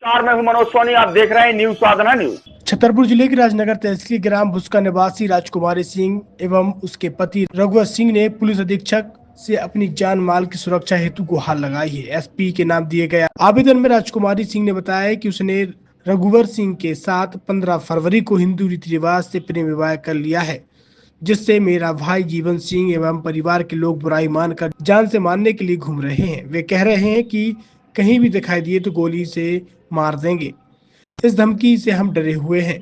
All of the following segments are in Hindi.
मैं हूं मनोज सोनी, आप देख रहे हैं न्यूज साधना न्यूज। छतरपुर जिले के राजनगर तहसील ग्राम बुस्का निवासी राजकुमारी सिंह एवं उसके पति रघुवर सिंह ने पुलिस अधीक्षक से अपनी जान माल की सुरक्षा हेतु गुहार लगाई है। एसपी के नाम दिए गए आवेदन में राजकुमारी सिंह ने बताया कि उसने रघुवर सिंह के साथ 15 फरवरी को हिंदू रीति रिवाज से प्रेम विवाह कर लिया है, जिससे मेरा भाई जीवन सिंह एवं परिवार के लोग बुराई मानकर जान से मारने के लिए घूम रहे हैं। वे कह रहे हैं कि कहीं भी दिखाई दिए तो गोली से मार देंगे। इस धमकी से हम डरे हुए हैं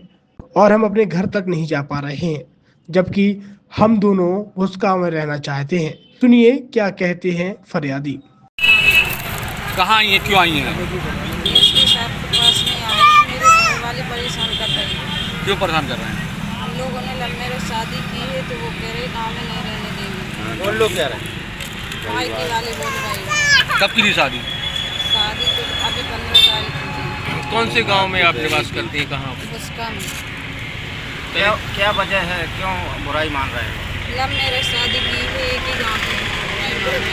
और हम अपने घर तक नहीं जा पा रहे हैं, जबकि हम दोनों भुस्का में रहना चाहते हैं। सुनिए क्या कहते हैं फरियादी। कहाँ आई है, क्यों आई है? इसके साथ पास में आए, मेरे घर वाले परेशान कर रहे हैं। क्यों परेशान कर रहे हैं? हम लोगों ने लव मैरिज शादी की है तो वो कह रहे गाँव में नहीं रहने देंगे। कौन लोग कह रहे हैं? भाई के वाले बोल रहे हैं। कब की थी शादी? शादी तो अभी 15 तारीख की थी। कौन से गांव में आप निवास करती हैं, कहाँ? उसका में क्या वजह है, क्यों बुराई मान रहे हैं? लव मैरिज शादी की है, एक ही गाँव में कह रहे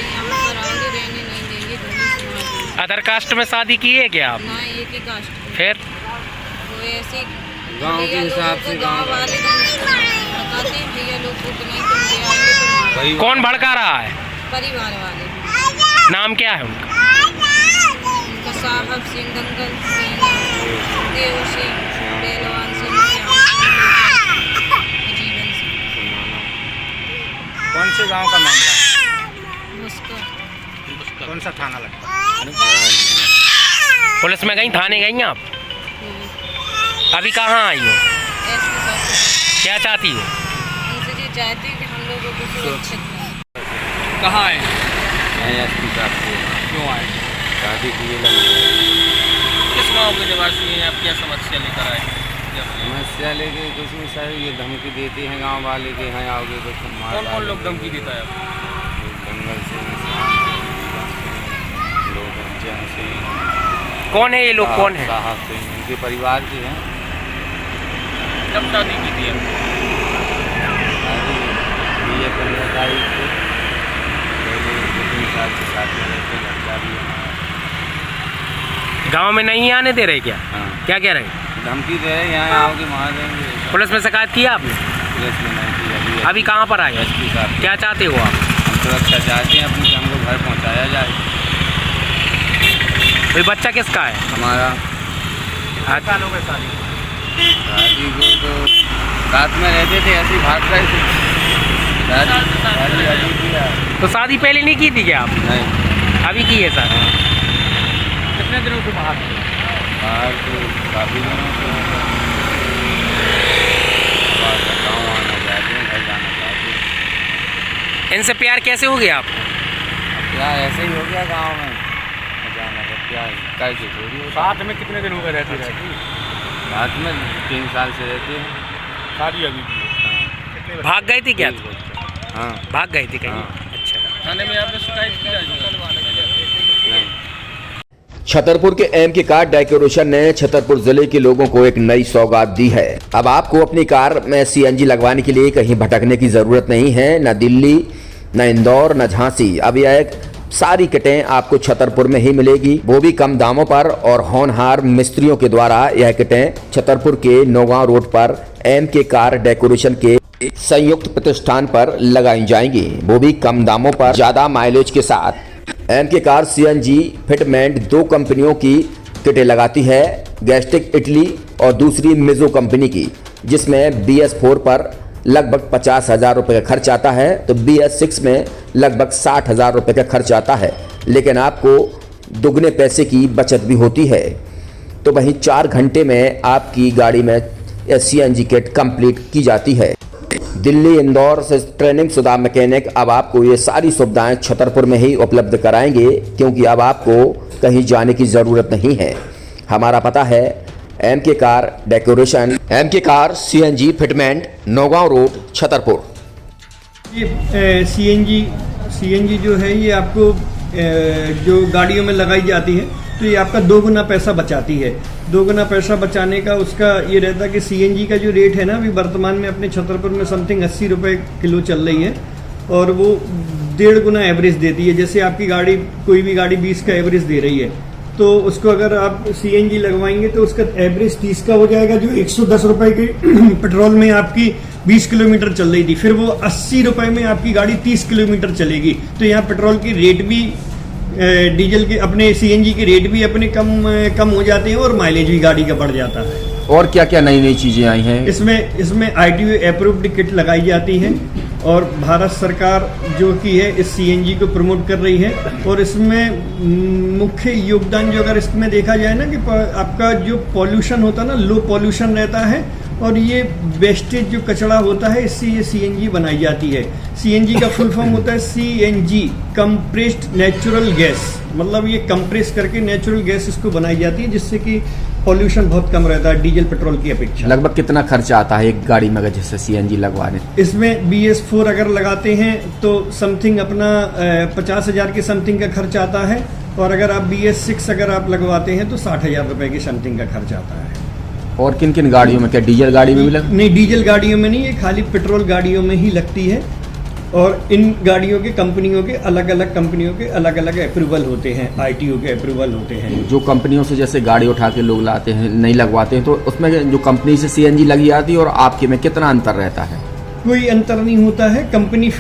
यहाँ पर आगे रहने नहीं देंगे, गोली से मार देंगे। अदर कास्ट में शादी की है क्या आप? ना एक ही कास्ट में। फिर वो ऐसे गांव के हिसाब से गाँव वाले बताते हैं भैया लोग को कि नहीं तुम ले आएंगे तो मारो। कौन भड़का रहा है? परिवार वाले। नाम क्या है उनका? उनका साहब सिंह, दंगल सिंह, देव सिंह, पहलवान सिंह, जीवन सिंह। कौन से गांव का मामला है? उसका कौन सा थाना लगता है? पुलिस में गई, थाने गई हैं आप? अभी कहाँ आई हो? एसपी साहब क्या चाहती हो? उनसे ये चाहते हैं कि हम लोगों को सुरक्षित करें। कहाँ आए? मैं एसपी साहब से क्यों आए? शादी की किस गांव के निवासी हैं आप? क्या समस्या लेकर आए? समस्या लेके कुछ नहीं सर, ये धमकी देते हैं गांव वाले के यहाँ आओगे तो तुम मार कौन कौन डालोगे। लोग धमकी देता है आपको? दंगल से कौन है ये लोग? कौन है? साहब से इनके परिवार के हैं। कब शादी की थी आपने? शादी ये 15 तारीख को, पहले 2-3 साल से साथ में रहते, लड़का भी हमारा। गांव में नहीं आने दे रहे क्या? हाँ, क्या कह रहे हैं? धमकी दे रहे, यहाँ आओगे मार देंगे। पुलिस में शिकायत की आपने? पुलिस में नहीं की अभी कहाँ पर आए? एसपी साहब। क्या चाहते हो आप? हम सुरक्षा चाहते हैं अपनी, कि हमको घर पहुँचाया जाए। कोई बच्चा किसका है? हमारा अच्छा, शादी को तो साथ में रहते थे, ऐसे ही भाग रहे थे। शादी अभी किया तो शादी पहले नहीं की थी क्या आप? नहीं, अभी की है सर? कितने दिनों से बाहर थे? बाहर तो काफ़ी दिनों से गाँव आना चाहते हैं, घर जाना चाहते हैं। इनसे प्यार कैसे हो गया आपको? अब क्या ऐसे ही हो गया गाँव में जाना, जब क्या कैसे थोड़ी हो। साथ में कितने दिन हो गए रहती? साथ में 3 साल से रहते हैं। शादी अभी की? हाँ, भाग गई थी क्या? हाँ, भाग गई थी कहीं? हाँ। अच्छा, थाने में आपने शिकायत की? नहीं। छतरपुर के एमके कार डेकोरेशन ने छतरपुर जिले के लोगों को एक नई सौगात दी है। अब आपको अपनी कार में सीएनजी लगवाने के लिए कहीं भटकने की जरूरत नहीं है, न दिल्ली, न इंदौर, न झांसी। अब यह सारी किटें आपको छतरपुर में ही मिलेगी, वो भी कम दामों पर। और होनहार मिस्त्रियों के द्वारा यह किटें छतरपुर के नौगांव रोड पर एमके कार डेकोरेशन के संयुक्त प्रतिष्ठान पर लगाई जाएंगी, वो भी कम दामों पर, ज्यादा माइलेज के साथ। एमके कार सीएनजी फिटमेंट 2 कंपनियों की किटें लगाती है, गैस्ट्रिक इटली और दूसरी मिजो कंपनी की, जिसमें BS4 पर लगभग 50,000 रुपये का खर्च आता है, तो BS6 में लगभग 60,000 रुपये का खर्च आता है, लेकिन आपको दुगने पैसे की बचत भी होती है। तो वहीं 4 घंटे में आपकी गाड़ी में सीएनजी किट कंप्लीट की जाती है। दिल्ली, इंदौर से ट्रेनिंग शुदा मैकेनिक अब आपको ये सारी सुविधाएं छतरपुर में ही उपलब्ध कराएंगे, क्योंकि अब आपको कहीं जाने की ज़रूरत नहीं है। हमारा पता है MK car decoration, MK car CNG fitment, Naugaon road, Chhatarpur. ये सीएनजी जो है ये आपको जो गाड़ियों में लगाई जाती है तो ये आपका 2 गुना पैसा बचाती है। 2 गुना पैसा बचाने का उसका ये रहता है कि सीएनजी का जो रेट है ना अभी वर्तमान में अपने छतरपुर में समथिंग 80 रुपये किलो चल रही है, और वो 1.5 गुना एवरेज देती है। जैसे आपकी गाड़ी, कोई भी गाड़ी 20 का एवरेज दे रही है, तो उसको अगर आप सीएनजी लगवाएंगे तो उसका एवरेज 30 का हो जाएगा, जो 110 रुपए के पेट्रोल में आपकी 20 किलोमीटर चल रही थी, फिर वो 80 रुपए में आपकी गाड़ी 30 किलोमीटर चलेगी। तो यहाँ पेट्रोल की रेट भी, डीजल के अपने सीएनजी के रेट भी अपने कम हो जाते हैं और माइलेज भी गाड़ी का बढ़ जाता है। और क्या क्या नई नई चीजें आई हैं? इसमें ITO अप्रूव्ड किट लगाई जाती है और भारत सरकार जो की है इस सीएनजी को प्रमोट कर रही है। और इसमें मुख्य योगदान जो अगर इसमें देखा जाए ना कि आपका जो पॉल्यूशन होता है ना, लो पॉल्यूशन रहता है और ये वेस्टेज जो कचरा होता है इससे ये सीएनजी बनाई जाती है। सीएनजी का फुल फॉर्म होता है सीएनजी, कंप्रेस्ड नेचुरल गैस, मतलब ये कंप्रेस करके नेचुरल गैस इसको बनाई जाती है, जिससे कि पॉल्यूशन बहुत कम रहता है डीजल पेट्रोल की अपेक्षा। लगभग कितना खर्चा आता है एक गाड़ी में अगर जैसे सीएनजी लगवाने? इसमें BS4 अगर लगाते हैं तो समथिंग अपना 50,000 के समथिंग का खर्च आता है, और अगर आप BS6 अगर आप लगवाते हैं तो 60,000 रुपए की समथिंग का खर्च आता है। और किन किन गाड़ियों में, क्या डीजल गाड़ी में भी नहीं, डीजल गाड़ियों में नहीं, ये खाली पेट्रोल गाड़ियों में ही लगती है। और इन गाड़ियों के कंपनियों के अलग अलग अप्रूवल होते हैं, ITO के अप्रूवल होते हैं। जो कंपनियों से जैसे गाड़ी उठा के लोग लाते हैं, नहीं लगवाते हैं, तो उसमें जो कंपनी से सीएनजी लगी आती है और आपके में कितना अंतर रहता है? कोई अंतर नहीं होता है। कंपनी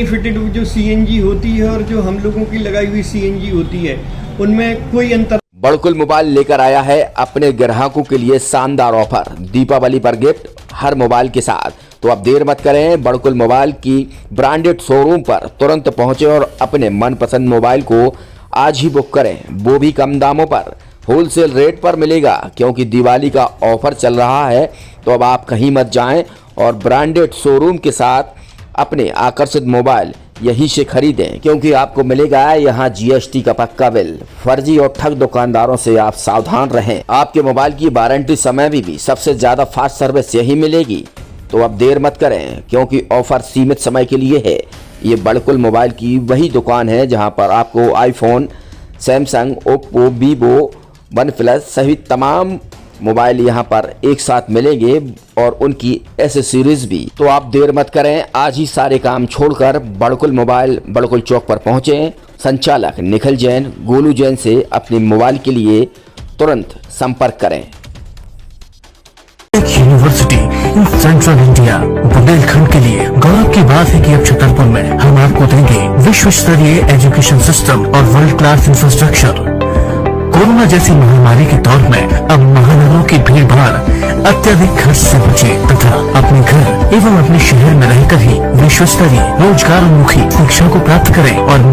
फिटेड जो सीएनजी होती है और जो हम लोगों की लगाई हुई सीएनजी होती है उनमें कोई अंतर। बड़कुल मोबाइल लेकर आया है अपने ग्राहकों के लिए शानदार ऑफर, दीपावली पर गिफ्ट हर मोबाइल के साथ। तो अब देर मत करें, बड़कुल मोबाइल की ब्रांडेड शोरूम पर तुरंत पहुंचे और अपने मनपसंद मोबाइल को आज ही बुक करें, वो भी कम दामों पर, होलसेल रेट पर मिलेगा, क्योंकि दिवाली का ऑफर चल रहा है। तो अब आप कहीं मत जाएं और ब्रांडेड शोरूम के साथ अपने आकर्षित मोबाइल यहीं से खरीदें, क्योंकि आपको मिलेगा यहाँ GST का पक्का बिल। फर्जी और ठग दुकानदारों से आप सावधान रहें। आपके मोबाइल की वारंटी समय में भी सबसे ज्यादा फास्ट सर्विस यही मिलेगी। तो अब देर मत करें, क्योंकि ऑफर सीमित समय के लिए है। ये बड़कुल मोबाइल की वही दुकान है जहां पर आपको iPhone, Samsung, Oppo, Vivo, OnePlus सहित तमाम मोबाइल यहां पर एक साथ मिलेंगे और उनकी एसेसरीज भी। तो आप देर मत करें, आज ही सारे काम छोड़कर बड़कुल मोबाइल बड़कुल चौक पर पहुंचें। संचालक निखिल जैन, गोलू जैन से अपने मोबाइल के लिए तुरंत संपर्क करें। University in central India Bundelkhand के लिए गौरव की बात है कि अब छतरपुर में हम आपको देंगे विश्व स्तरीय एजुकेशन सिस्टम और वर्ल्ड क्लास इंफ्रास्ट्रक्चर। कोरोना जैसी महामारी के दौर में अब महानगरों की भीड़ भाड़ अत्यधिक खर्च से बचे तथा अपने घर एवं अपने शहर में रहकर ही विश्व स्तरीय रोजगार उन्मुखी शिक्षा को प्राप्त करें और